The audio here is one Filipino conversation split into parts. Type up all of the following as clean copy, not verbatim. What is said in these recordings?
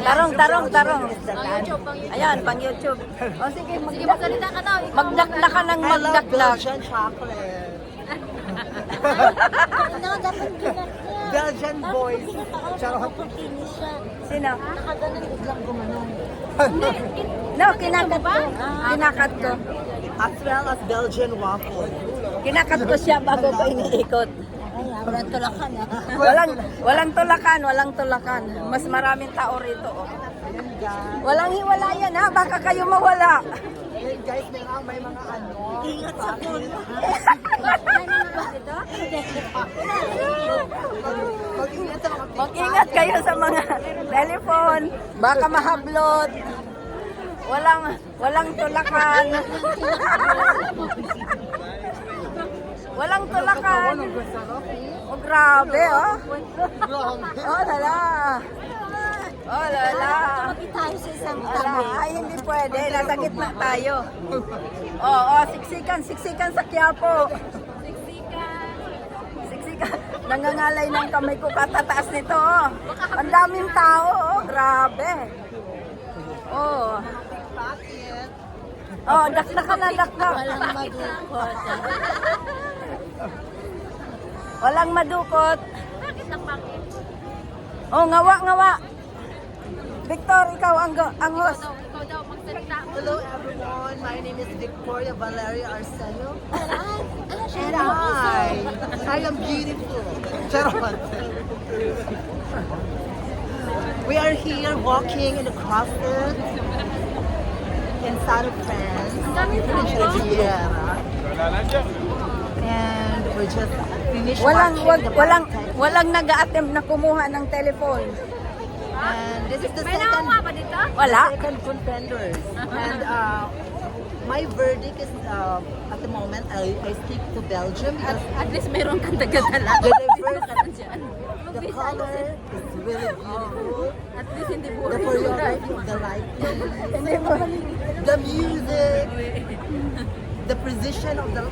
Tarong. YouTube, pang YouTube. Ayan, pang YouTube. O sige, Sige, magsalita ka na. magdakdak ka ng I love magdakdak. Belgian chocolate. Ano, dapat ginak niya. Belgian boys. Charot. Sino? Nakaganon, biglang gumanon. No, kinakat ko. Kinakat ko. As well as Belgian waffle. Kinakat ko siya bago ko iniikot. Ay, walang tulakan Walang tulakan. Mas maraming tao rito. Oh. Ayan guys. Walang hiwalayan ha, baka kayo mawala. Ayan guys, may mga ano. Ingat sa puno. Mag-ingat sa mga Mag-ingat kayo sa mga telephone, baka mahablot. Walang tulakan. Walang tulakan. Oh, grabe, oh. Oh, lala. Oh, lala. Tumagi tayo sa isang Wala. tabi. Ay, hindi pwede. Nasa gitna tayo. Oo, siksikan sa Quiapo. Siksikan. Nangangalay ng kamay ko katataas nito. Oh. Ang daming tao. Oh. Grabe. Oh. Oh, dakdakan na dakdak. Walang magukot. Walang madukot. Bakit ang bakit? Oh, ngawa. Victor, ikaw ang host. Ikaw daw, magsalita. Hello everyone, my name is Victoria Valeria Arcelo. And I am beautiful. Charot. We are here walking in the crossroads in South of France, in Riviera. And we just finished watching the Walang nag-a-attempt na kumuha ng telephone. And this is the May second nakuha ba dito? Wala? second contenders. And my verdict is at the moment I stick to Belgium because At least meron kang taga-dala. the diversity, Diyan. the color is really beautiful. At least hindi The boring. choreography of the lighting, the music, the precision of the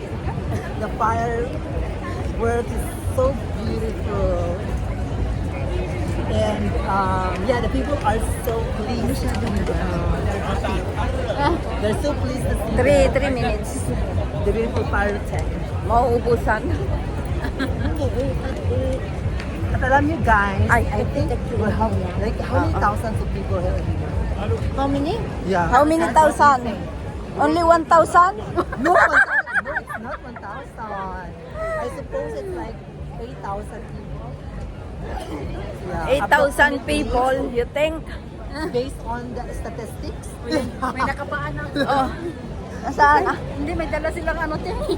fireworks is so beautiful. And yeah, the people are so pleased. They're happy. They're so pleased to see 3 minutes. the beautiful pyrotech. Mauubusan. At alam niyo guys, I think we have like how many thousands of people here? How many? Yeah. How many thousand? Only 1,000? No, 1,000. No, it's not 1,000. I suppose it's like 8,000 people. Yeah, 8,000 people, you think? based on the statistics. May nakapaan ako. Oh. Nasaan? Hindi, may dala silang ano, Timmy.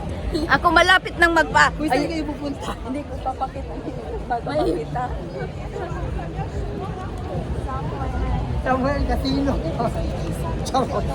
Ako malapit nang magpa. Kung saan kayo pupunta? Hindi ko papakita. Papakita. Somewhere in casino. Charot.